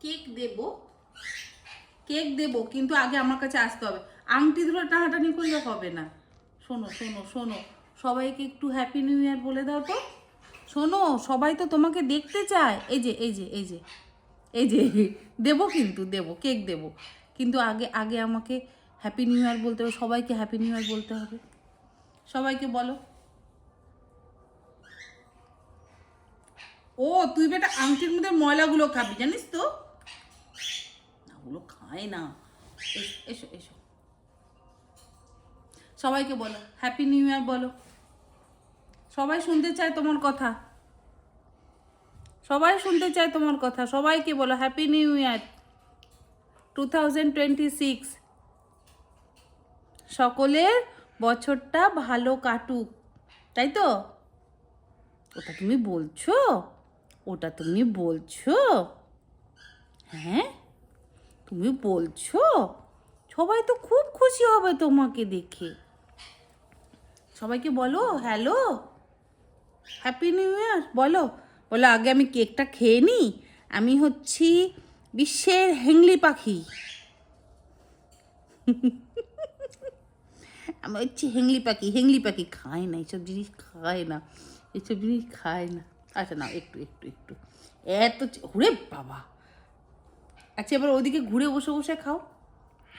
Cake দেব, cake দেব, কিন্তু আগে আমার কাছে আসতে হবে। আংটি ধরে টানাটানি করলে হবে না। শোনো শোনো শোনো, সবাইকে একটু হ্যাপি নিউ ইয়ার বলে দাও তো। শোনো, সবাই তো তোমাকে দেখতে চায়। এই যে এই যে এই যে এই যে দেবো, কিন্তু দেবো, কেক দেবো, কিন্তু আগে আগে আমাকে হ্যাপি নিউ ইয়ার বলতে হবে। সবাইকে হ্যাপি নিউ ইয়ার বলতে হবে। সবাইকে বলো। ও তুই বেটা আংটির মধ্যে ময়লাগুলো খাবি জানিস তো? ওগুলো খায় না। এসো এসো, সবাইকে বলো হ্যাপি নিউ ইয়ার বলো। সবাই শুনতে চায় তোমার কথা, সবাই শুনতে চায় তোমার কথা। সবাইকে বলো হ্যাপি নিউ ইয়ার 2026। সকলের বছরটা ভালো কাটুক, তাই তো? ওটা তুমি বলছো? ওটা তুমি বলছো? হ্যাঁ তুমি বলছো? সবাই তো খুব খুশি হবে তোমাকে দেখে। সবাইকে বলো হ্যালো, হ্যাপি নিউ ইয়ার বলো। বলো আগে আমি কেকটা খেয়ে নিই, আমি হচ্ছি বিশ্বের হেংলি পাখি। আমি হচ্ছি হেংলি পাখি। হেংলি পাখি খায় না এইসব জিনিস, খায় না এইসব জিনিস, খায় না। আচ্ছা না, একটু একটু একটু এত ঘুরে বাবা। আচ্ছা এবার ওদিকে ঘুরে বসে বসে খাও,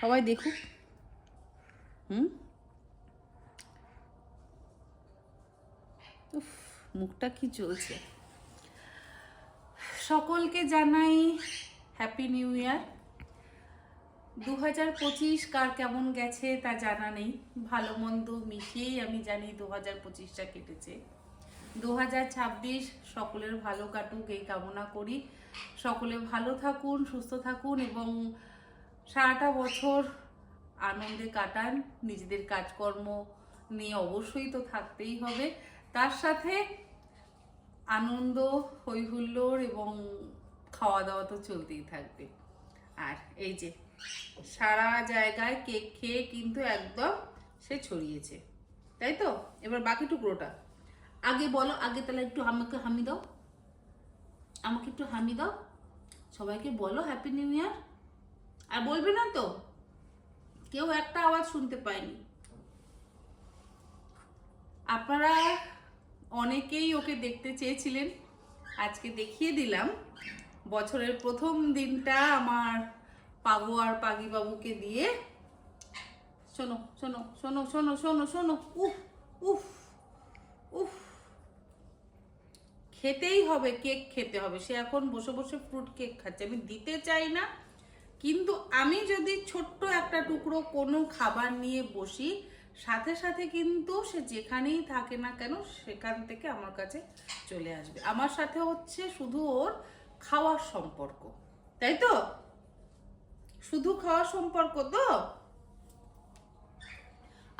সবাই দেখুক। উফ, মুখটা কি চলছে। সকলকে জানাই হ্যাপি নিউ ইয়ার। 2025 কার কেমন গেছে তা জানা নেই, ভালো মন্দ মিশিয়েই আমি জানি 2025টা কেটেছে। 2026 সকলের ভালো কাটুক এই কামনা করি। সকলে ভালো থাকুন, সুস্থ থাকুন এবং সারাটা বছর আনন্দে কাটান। নিজেদের কাজকর্ম নিয়ে অবশ্যই তো থাকতেই হবে, তার সাথে আনন্দ, হই হুল্লোড় এবং খাওয়া দাওয়া তো চলতেই থাকবে। আর এই যে সারা জায়গায় কেক খেয়ে কিন্তু একদম সে ছড়িয়েছে, তাই তো? এবার বাকি টুকরোটা আগে বলো। আগে তাহলে একটু আমাকে হামি দাও, আমাকে একটু হামি দাও। সবাইকে বলো হ্যাপি নিউ ইয়ার। আর বলবে না তো? কেউ একটা আওয়াজ শুনতে পায়নি। আপনারা অনেকেই ওকে দেখতে চেয়েছিলেন, আজকে দেখিয়ে দিলাম। বছরের প্রথম দিনটা আমার পাগো আর পাগি বাবুকে দিয়ে। শোনো শোনো শোনো শোনো শোনো শোনো, উফ উফ উফ, খেতেই হবে, কেক খেতে হবে। সে এখন বসে বসে ফ্রুট কেক খাচ্ছে, আমি দিতে চাই না, কিন্তু আমি যদি ছোট্ট একটা টুকরো কোনো খাবার নিয়ে বসি, সাথে সাথে কিন্তু সে যেখানেই থাকে না কেন সেখান থেকে আমার কাছে চলে আসবে। আমার সাথে হচ্ছে শুধু ওর খাওয়ার সম্পর্ক, তাই তো? শুধু খাওয়ার সম্পর্ক তো।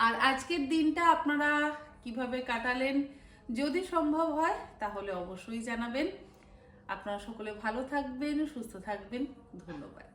আর আজকের দিনটা আপনারা কিভাবে কাটালেন যদি সম্ভব হয় তাহলে অবশ্যই জানাবেন। আপনারা সকলে ভালো থাকবেন, সুস্থ থাকবেন। ধন্যবাদ।